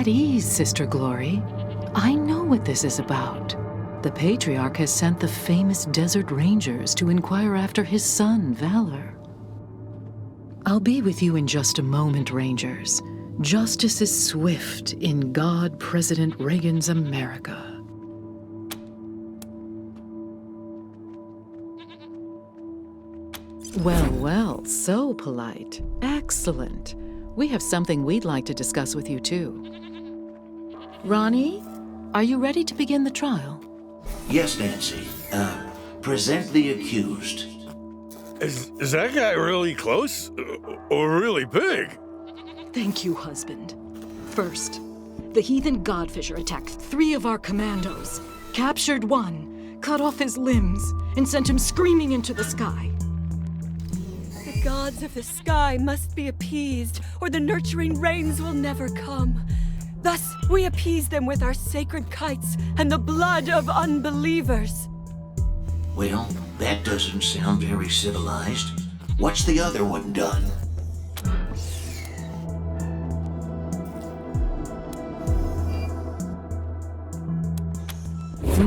At ease, Sister Glory. I know what this is about. The Patriarch has sent the famous Desert Rangers to inquire after his son, Valor. I'll be with you in just a moment, Rangers. Justice is swift in God President Reagan's America. Well, well, so polite. Excellent. We have something we'd like to discuss with you, too. Ronnie, are you ready to begin the trial? Yes, Nancy. Present the accused. Is that guy really close? Or really big? Thank you, husband. First, the heathen Godfisher attacked 3 of our commandos, captured 1, cut off his limbs, and sent him screaming into the sky. The gods of the sky must be appeased, or the nurturing rains will never come. Thus, we appease them with our sacred kites and the blood of unbelievers. Well, that doesn't sound very civilized. What's the other one done?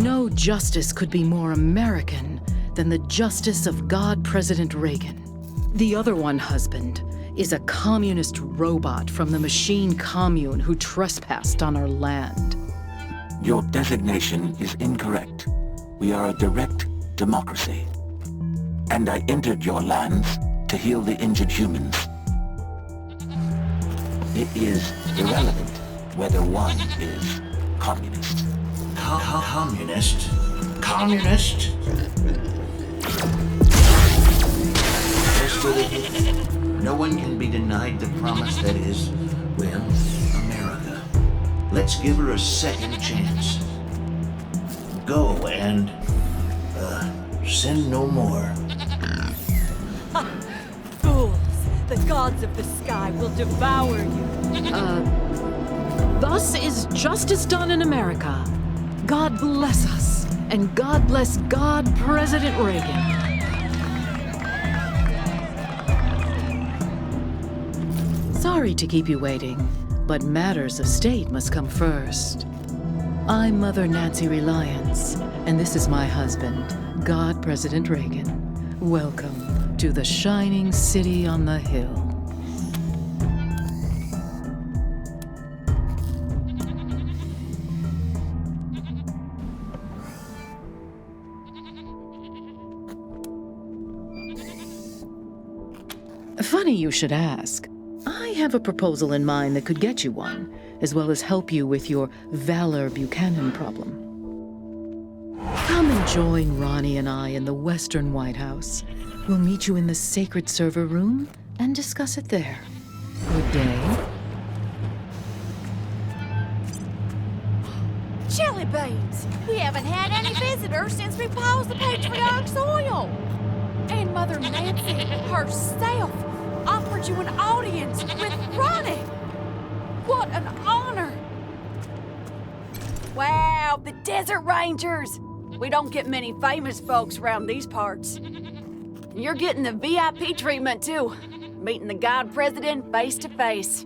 No justice could be more American than the justice of God President Reagan. The other one, husband, is a communist robot from the machine commune who trespassed on our land. Your designation is incorrect. We are a direct democracy. And I entered your lands to heal the injured humans. It is irrelevant whether one is communist. Communist? Communist? As for the hit, no one can be denied the promise that is, well, America. Let's give her a second chance. Go and, sin no more. Fools! The gods of the sky will devour you. Thus is justice done in America. God bless us, and God bless God President Reagan. Sorry to keep you waiting, but matters of state must come first. I'm Mother Nancy Reliance, and this is my husband, God President Reagan. Welcome to the shining city on the hill. Funny you should ask. I have a proposal in mind that could get you one, as well as help you with your Valor Buchanan problem. Come and join Ronnie and I in the Western White House. We'll meet you in the sacred server room and discuss it there. Good day. Jelly beans! We haven't had any visitors since we paused the patriarch's oil. And Mother Nancy herself offered you an audience with Ronnie. What an honor! Wow, the Desert Rangers! We don't get many famous folks around these parts. And you're getting the VIP treatment too, meeting the God President face to face.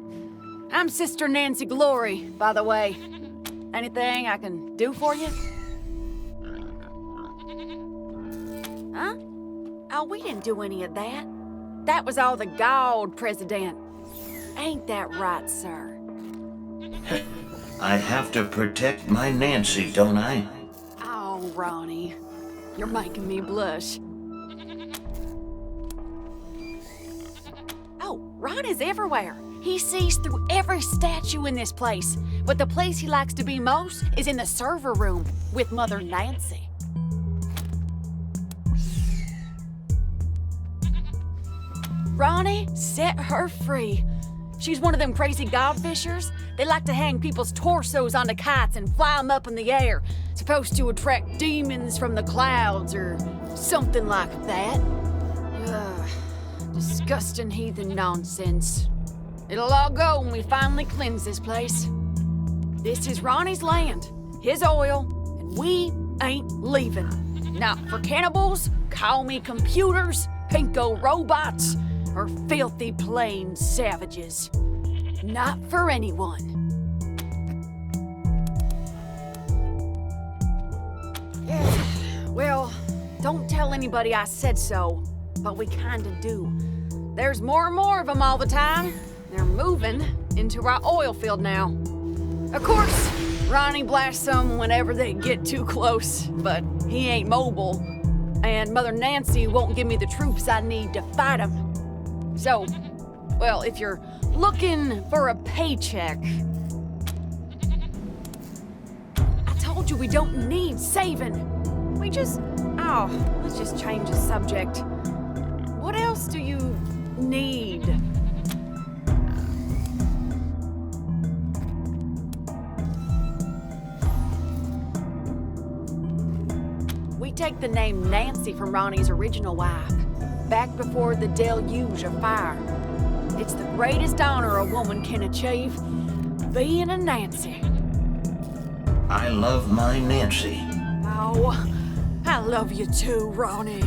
I'm Sister Nancy Glory, by the way. Anything I can do for you? Huh? Oh, we didn't do any of that. That was all the God President. Ain't that right, sir? I have to protect my Nancy, don't I? Oh, Ronnie. You're making me blush. Oh, Ron is everywhere. He sees through every statue in this place. But the place he likes to be most is in the server room with Mother Nancy. Ronnie, set her free. She's one of them crazy godfishers. They like to hang people's torsos onto kites and fly them up in the air. Supposed to attract demons from the clouds or something like that. Ugh, disgusting heathen nonsense. It'll all go when we finally cleanse this place. This is Ronnie's land, his oil, and we ain't leaving. Not for cannibals, call me computers, pinko robots, or filthy plain savages. Not for anyone. Don't tell anybody I said so, but we kinda do. There's more and more of them all the time. They're moving into our oil field now. Of course, Ronnie blasts them whenever they get too close, but he ain't mobile. And Mother Nancy won't give me the troops I need to fight him. So, well, if you're looking for a paycheck, I told you we don't need saving. We just, let's just change the subject. What else do you need? We take the name Nancy from Ronnie's original wife, back before the deluge of fire. It's the greatest honor a woman can achieve, being a Nancy. I love my Nancy. Oh, I love you too, Ronnie.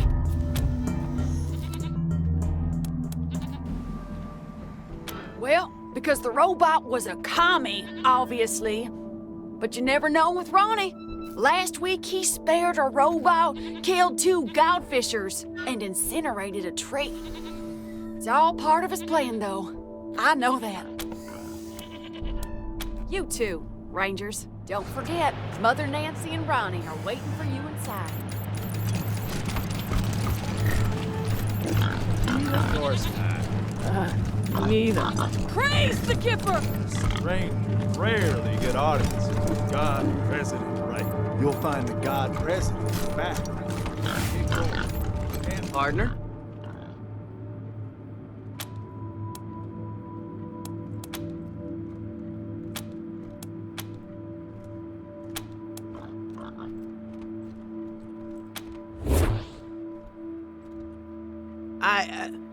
Well, because the robot was a commie, obviously. But you never know with Ronnie. Last week, he spared a robot, killed 2 godfishers, and incinerated a tree. It's all part of his plan, though. I know that. You two, Rangers, don't forget, Mother Nancy and Ronnie are waiting for you inside. Of course not. Neither. Praise the Kipper! Rangers rarely get audiences with God President, right? You'll find the God President back. Partner?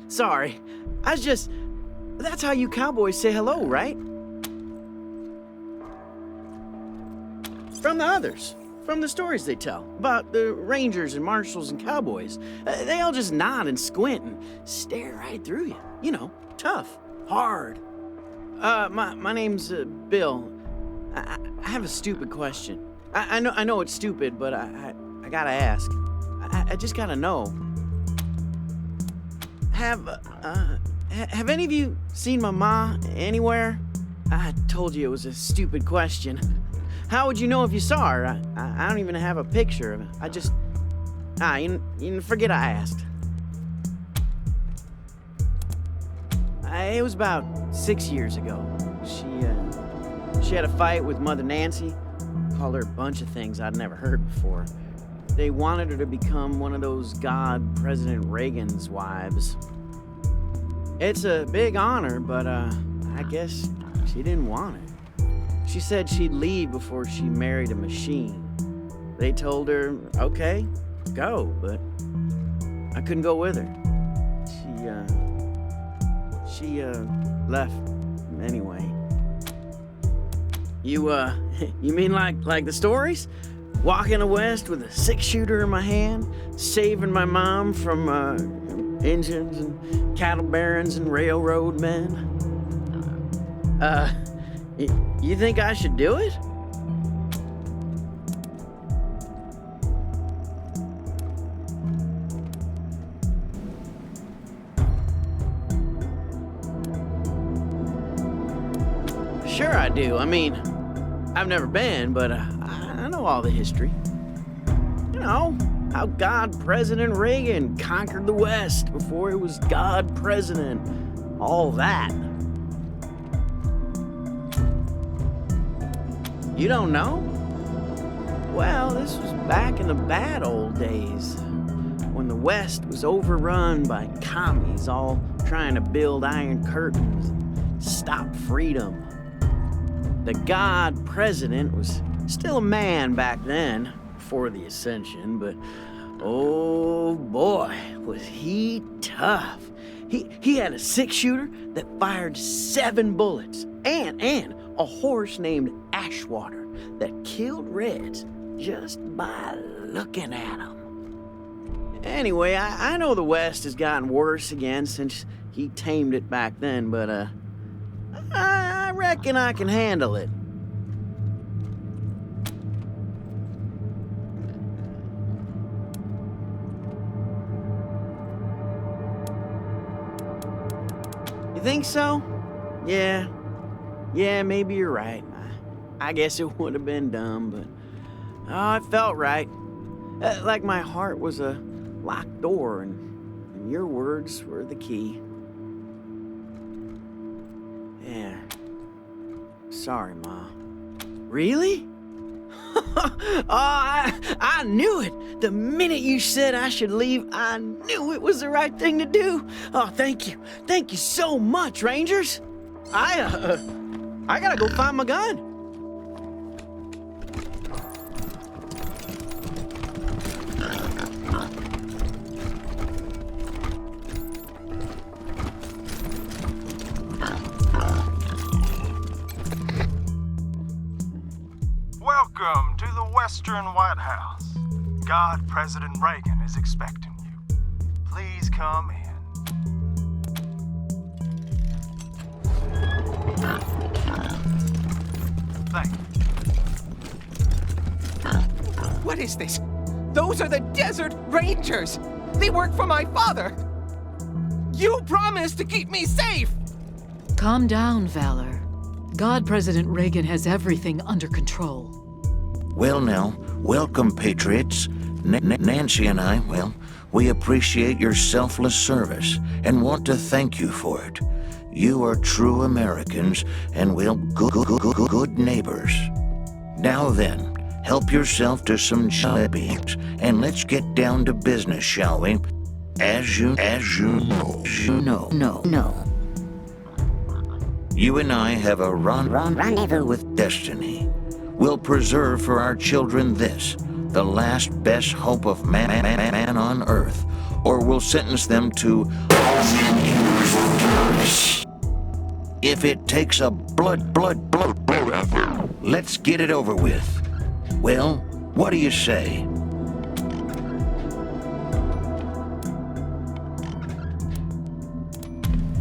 Sorry. That's how you cowboys say hello, right? From the others. From the stories they tell about the rangers and marshals and cowboys. They all just nod and squint and stare right through you. You know, tough, hard. My name's Bill. I have a stupid question. I know it's stupid, but I gotta ask. I just gotta know. Have any of you seen my ma anywhere? I told you it was a stupid question. How would you know if you saw her? I don't even have a picture of her. You forget I asked. It was about 6 years ago. She had a fight with Mother Nancy. Called her a bunch of things I'd never heard before. They wanted her to become one of those President Reagan's wives. It's a big honor, but I guess she didn't want it. She said she'd leave before she married a machine. They told her, okay, go, but I couldn't go with her. She left anyway. You mean like the stories? Walking west with a 6-shooter in my hand, saving my mom from Indians and cattle barons and railroad men. You think I should do it? Sure I do. I mean, I've never been, but I know all the history. You know, how President Reagan conquered the West before it was President. All that. You don't know? Well, this was back in the bad old days, when the West was overrun by commies all trying to build iron curtains and stop freedom. The President was still a man back then, before the ascension, but oh boy, was he tough. He had a 6-shooter that fired 7 bullets, and a horse named Ashwater that killed Reds just by looking at them. Anyway, I know the West has gotten worse again since he tamed it back then, but I reckon I can handle it. think so? Yeah, maybe you're right. I guess it would have been dumb, but it felt right. Like my heart was a locked door, and your words were the key. Yeah. Sorry, Ma. Really? I knew it. The minute you said I should leave, I knew it was the right thing to do. Oh, thank you. Thank you so much, Rangers. I gotta go find my gun. Welcome to the Western White House. God President Reagan is expecting you. Please come in. Thank you. What is this? Those are the Desert Rangers! They work for my father! You promised to keep me safe! Calm down, Valor. God President Reagan has everything under control. Well now, welcome, Patriots. Nancy and I, well, we appreciate your selfless service and want to thank you for it. You are true Americans and, well, good neighbors. Now then, help yourself to some jelly beans and let's get down to business, shall we? As you know. You and I have a rendezvous with destiny. We'll preserve for our children this, the last best hope of man on earth, or we'll sentence them to if it takes a blood, let's get it over with. Well, what do you say?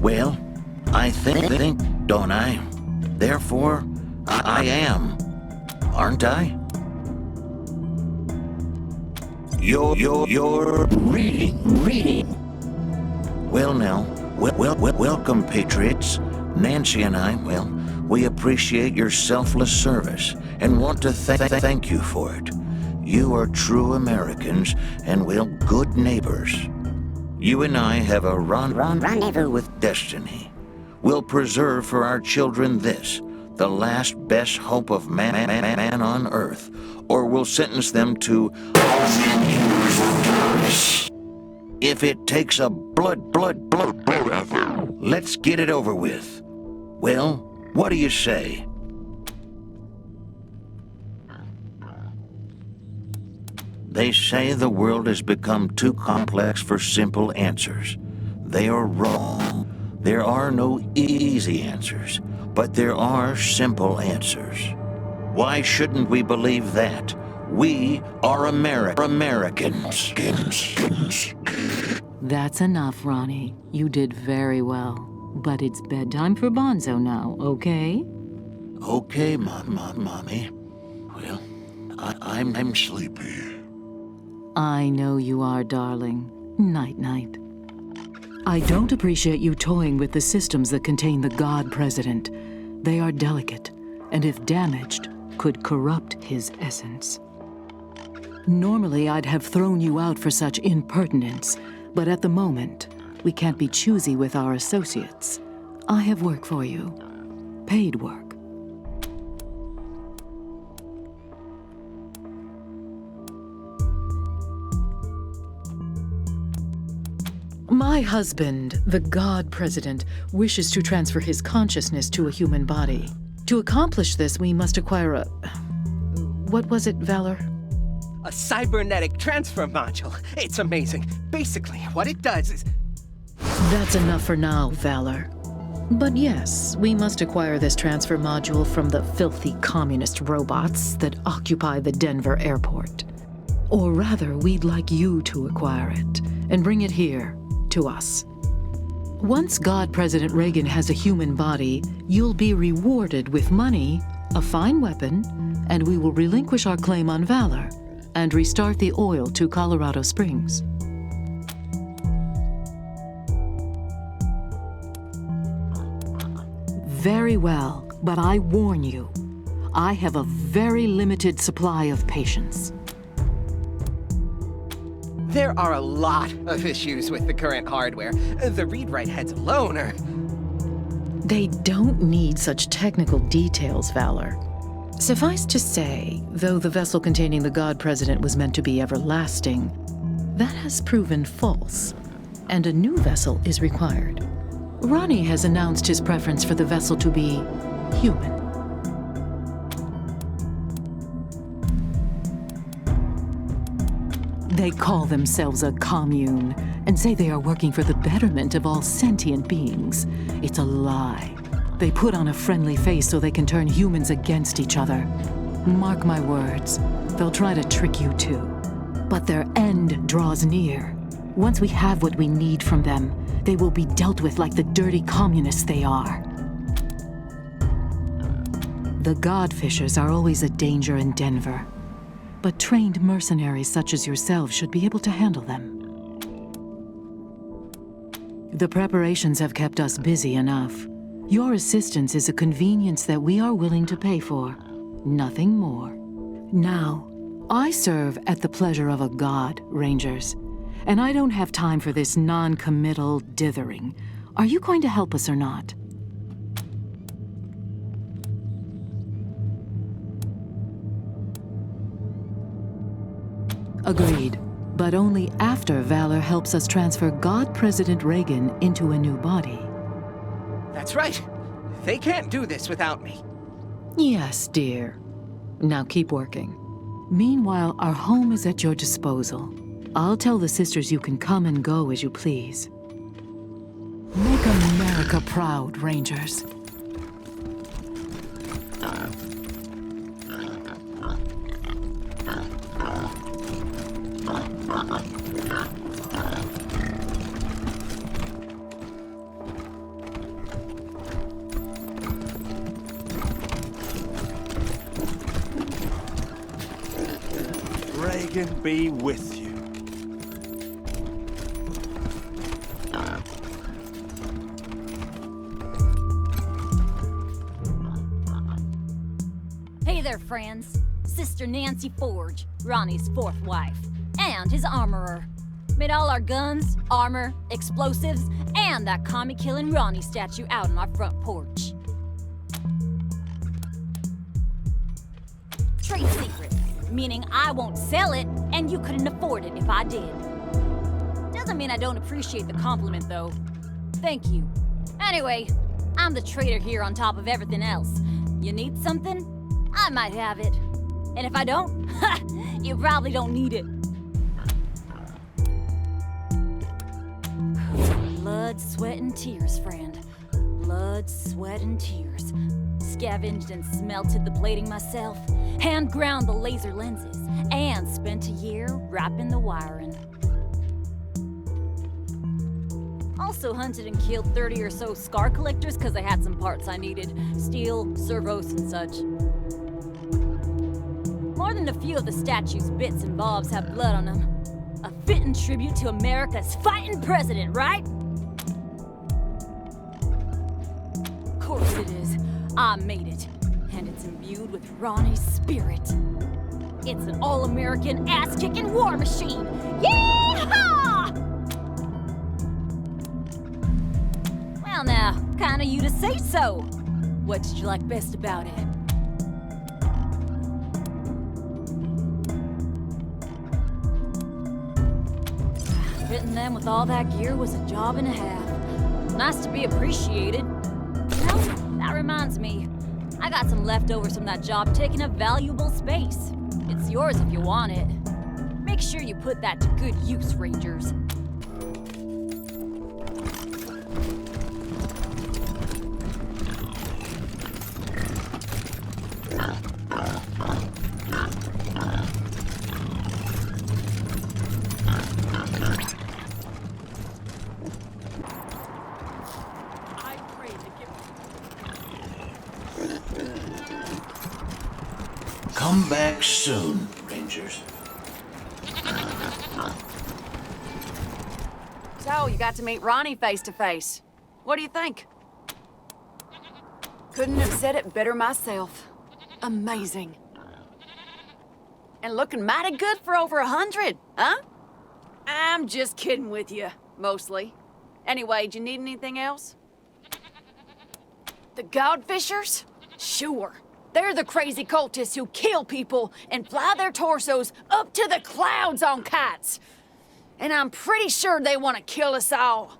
Well, I think, don't I? Therefore, I am. Aren't I? You're reading. Well now, welcome, Patriots. Nancy and I, well, we appreciate your selfless service and want to thank you for it. You are true Americans and, well, good neighbors. You and I have a rendezvous with destiny. We'll preserve for our children this, the last best hope of man on earth, or we'll sentence them to if it takes a blood, let's get it over with. Well, what do you say? They say the world has become too complex for simple answers. They are wrong. There are no easy answers, but there are simple answers. Why shouldn't we believe that? We are Americans. That's enough, Ronnie. You did very well. But it's bedtime for Bonzo now, okay? Okay, Mommy. Well, I'm sleepy. I know you are, darling. Night-night. I don't appreciate you toying with the systems that contain the God President. They are delicate, and if damaged, could corrupt his essence. Normally, I'd have thrown you out for such impertinence, but at the moment, we can't be choosy with our associates. I have work for you. Paid work. My husband, the God President, wishes to transfer his consciousness to a human body. To accomplish this, we must acquire a... What was it, Valor? A cybernetic transfer module. It's amazing. Basically, what it does is... That's enough for now, Valor. But yes, we must acquire this transfer module from the filthy communist robots that occupy the Denver airport. Or rather, we'd like you to acquire it and bring it here, to us. Once God President Reagan has a human body, you'll be rewarded with money, a fine weapon, and we will relinquish our claim on Valor and restart the oil to Colorado Springs. very well, but I warn you, I have a very limited supply of patience. There are a lot of issues with the current hardware. The read-write heads alone are... They don't need such technical details, Valor. Suffice to say, though the vessel containing the God President was meant to be everlasting, that has proven false, and a new vessel is required. Ronnie has announced his preference for the vessel to be human. They call themselves a commune and say they are working for the betterment of all sentient beings. It's a lie. They put on a friendly face so they can turn humans against each other. Mark my words, they'll try to trick you too. But their end draws near. Once we have what we need from them, they will be dealt with like the dirty communists they are. The Godfishers are always a danger in Denver, but trained mercenaries such as yourselves should be able to handle them. The preparations have kept us busy enough. Your assistance is a convenience that we are willing to pay for, nothing more. Now, I serve at the pleasure of a god, Rangers, and I don't have time for this non-committal dithering. Are you going to help us or not? Agreed, but only after Valor helps us transfer God President Reagan into a new body. That's right. They can't do this without me. Yes, dear. Now keep working. Meanwhile, our home is at your disposal. I'll tell the sisters you can come and go as you please. Make America proud, Rangers. Reagan be with you. Hey there, friends. Sister Nancy Forge, Ronnie's fourth wife, and his armorer. Made all our guns, armor, explosives, and that commie-killing Ronnie statue out on our front porch. Trade secret, meaning I won't sell it, and you couldn't afford it if I did. Doesn't mean I don't appreciate the compliment, though. Thank you. Anyway, I'm the trader here on top of everything else. You need something? I might have it. And if I don't, you probably don't need it. Blood, sweat, and tears, friend. Blood, sweat, and tears. Scavenged and smelted the plating myself, hand ground the laser lenses, and spent a year wrapping the wiring. Also hunted and killed 30 or so scar collectors because I had some parts I needed. Steel, servos, and such. More than a few of the statue's bits and bobs have blood on them. A fitting tribute to America's fighting president, right? Of course it is. I made it. And it's imbued with Ronnie's spirit. It's an all-American, ass-kicking war machine! Yeehaw! Well now, kinda you to say so. What did you like best about it? Fitting them with all that gear was a job and a half. Nice to be appreciated. You know, that reminds me. I got some leftovers from that job taking up valuable space. It's yours if you want it. Make sure you put that to good use, Rangers. Come back soon, Rangers. So, you got to meet Ronnie face to face. What do you think? Couldn't have said it better myself. Amazing. And looking mighty good for over 100, huh? I'm just kidding with you, mostly. Anyway, do you need anything else? The Godfishers? Sure. They're the crazy cultists who kill people and fly their torsos up to the clouds on kites. And I'm pretty sure they want to kill us all.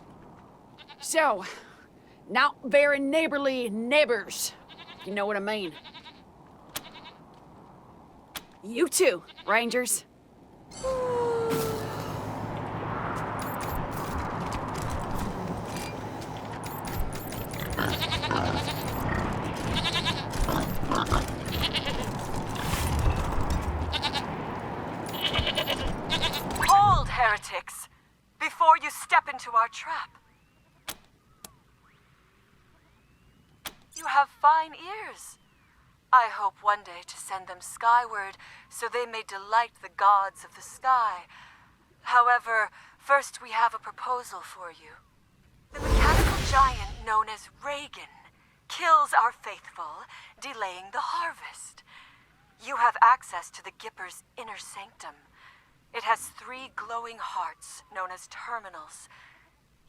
So, not very neighborly neighbors, if you know what I mean. You too, Rangers. Hold, heretics, before you step into our trap. You have fine ears. I hope one day to send them skyward so they may delight the gods of the sky. However, first we have a proposal for you. The mechanical giant known as Reagan kills our faithful, delaying the harvest. You have access to the Gipper's inner sanctum. It has 3 glowing hearts known as terminals.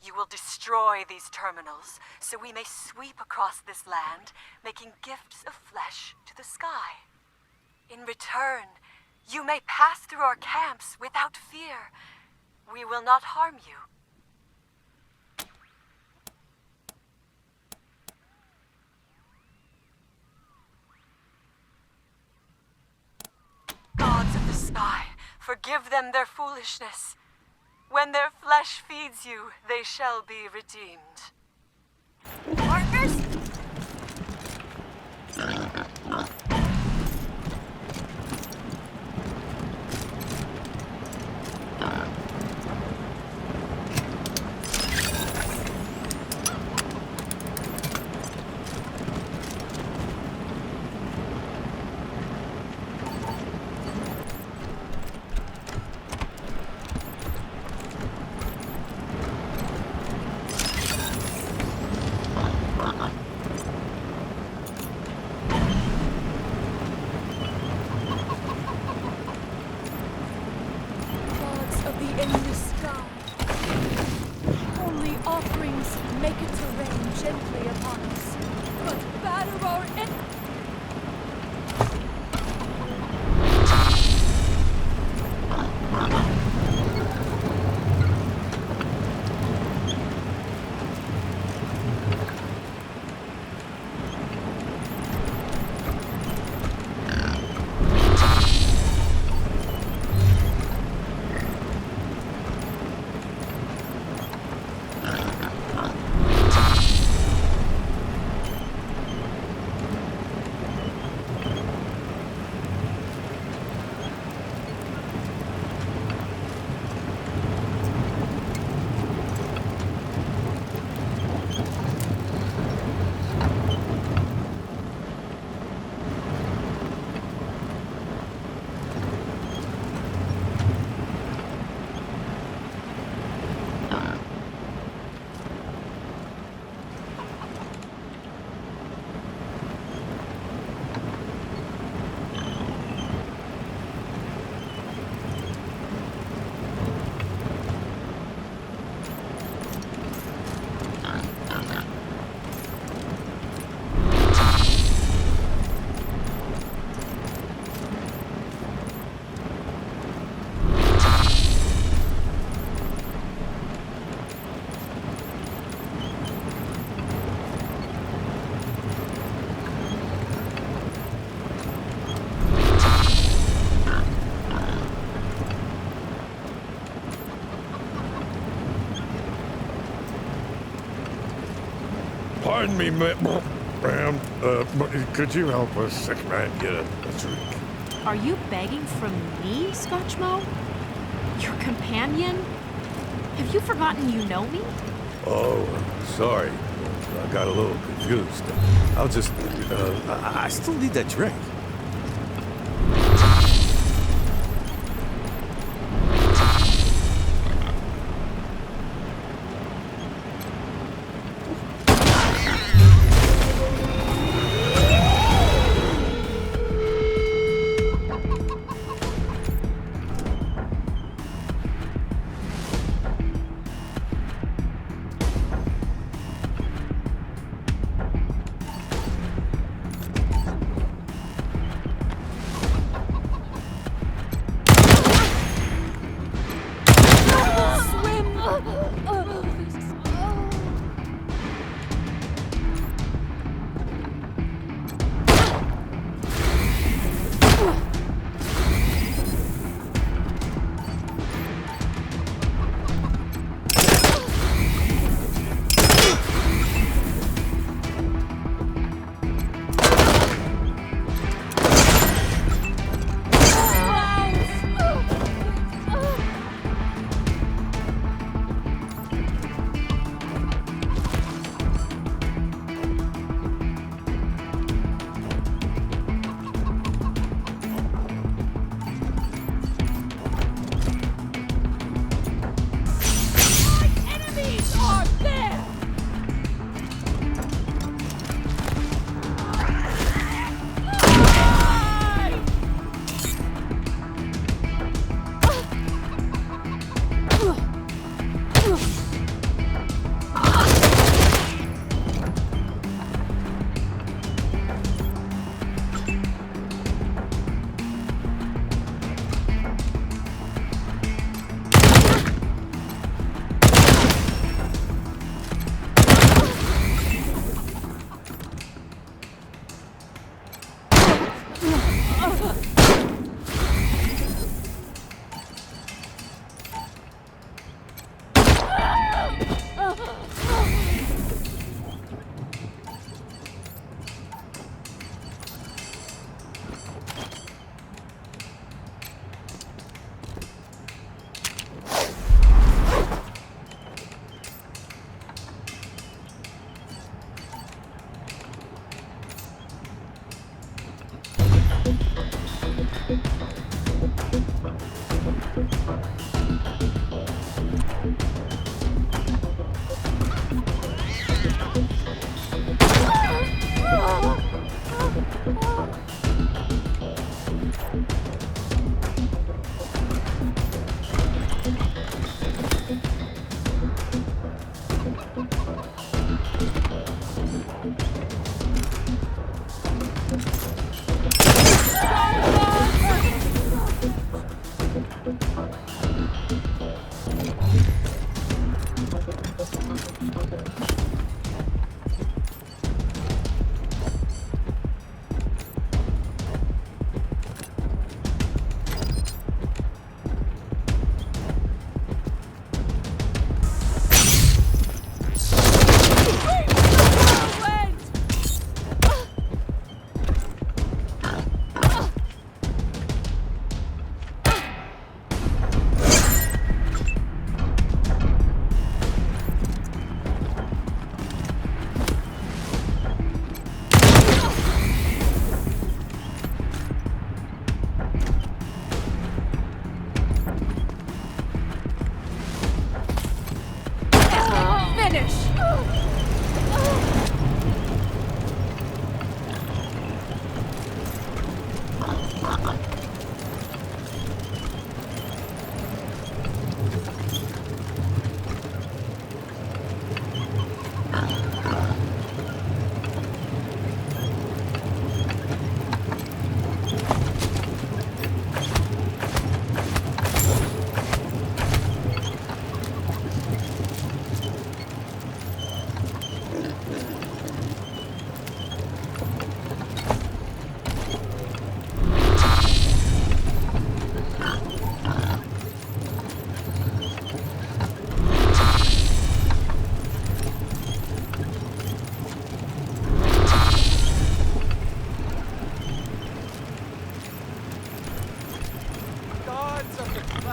You will destroy these terminals so we may sweep across this land, making gifts of flesh to the sky. In return, you may pass through our camps without fear. We will not harm you. Gods of the sky, forgive them their foolishness. When their flesh feeds you, they shall be redeemed. Partners? Gods of the endless sky, holy offerings make it to rain gently upon us, but batter our enemies. Pardon me, ma'am. Could you help a sick man get a drink? Are you begging from me, Scotchmo? Your companion? Have you forgotten you know me? Oh, sorry. I got a little confused. I'll just... I still need that drink.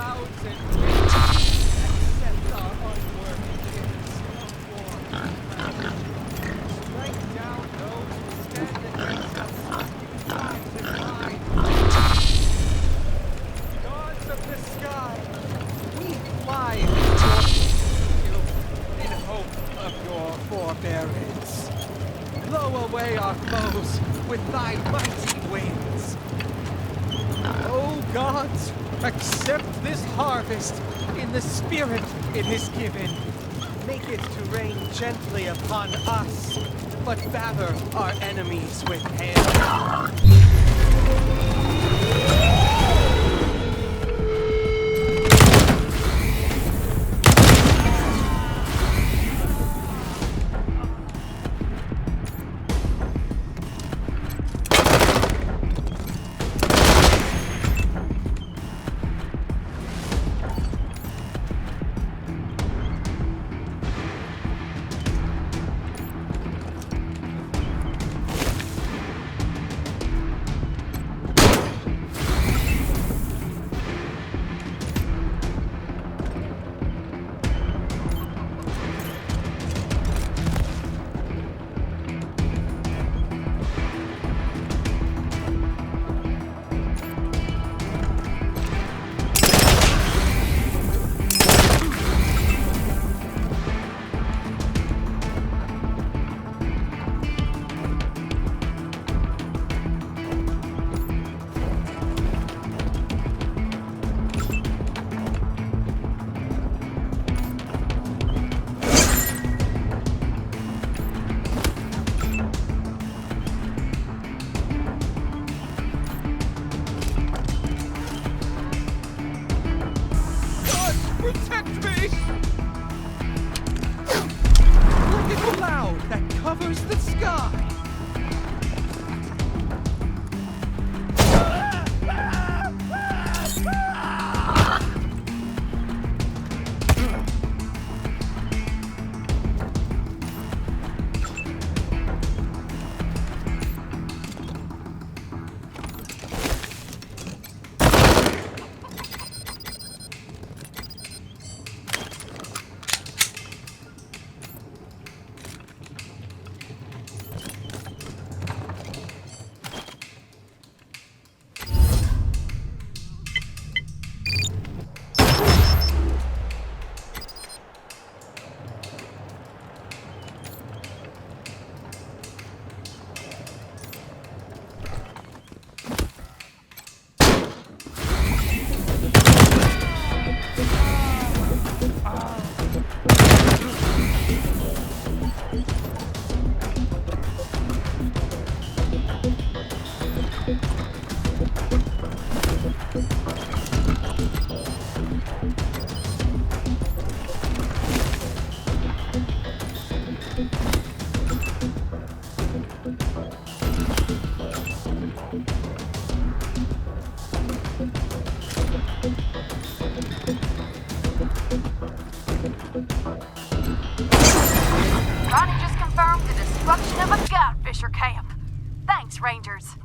clouds and winds accept our unworthy gifts of war. Strike down those who stand against us. Rise and rise. Gods of the sky, we fly before you in hope of your forbearance. Blow away our foes with thy mighty wings. Oh gods, accept this harvest in the spirit it is given. Make it to rain gently upon us, but batter our enemies with hail. Protect me! Like a cloud that covers the sky! Ronnie just confirmed the destruction of a Godfisher camp. Thanks, Rangers.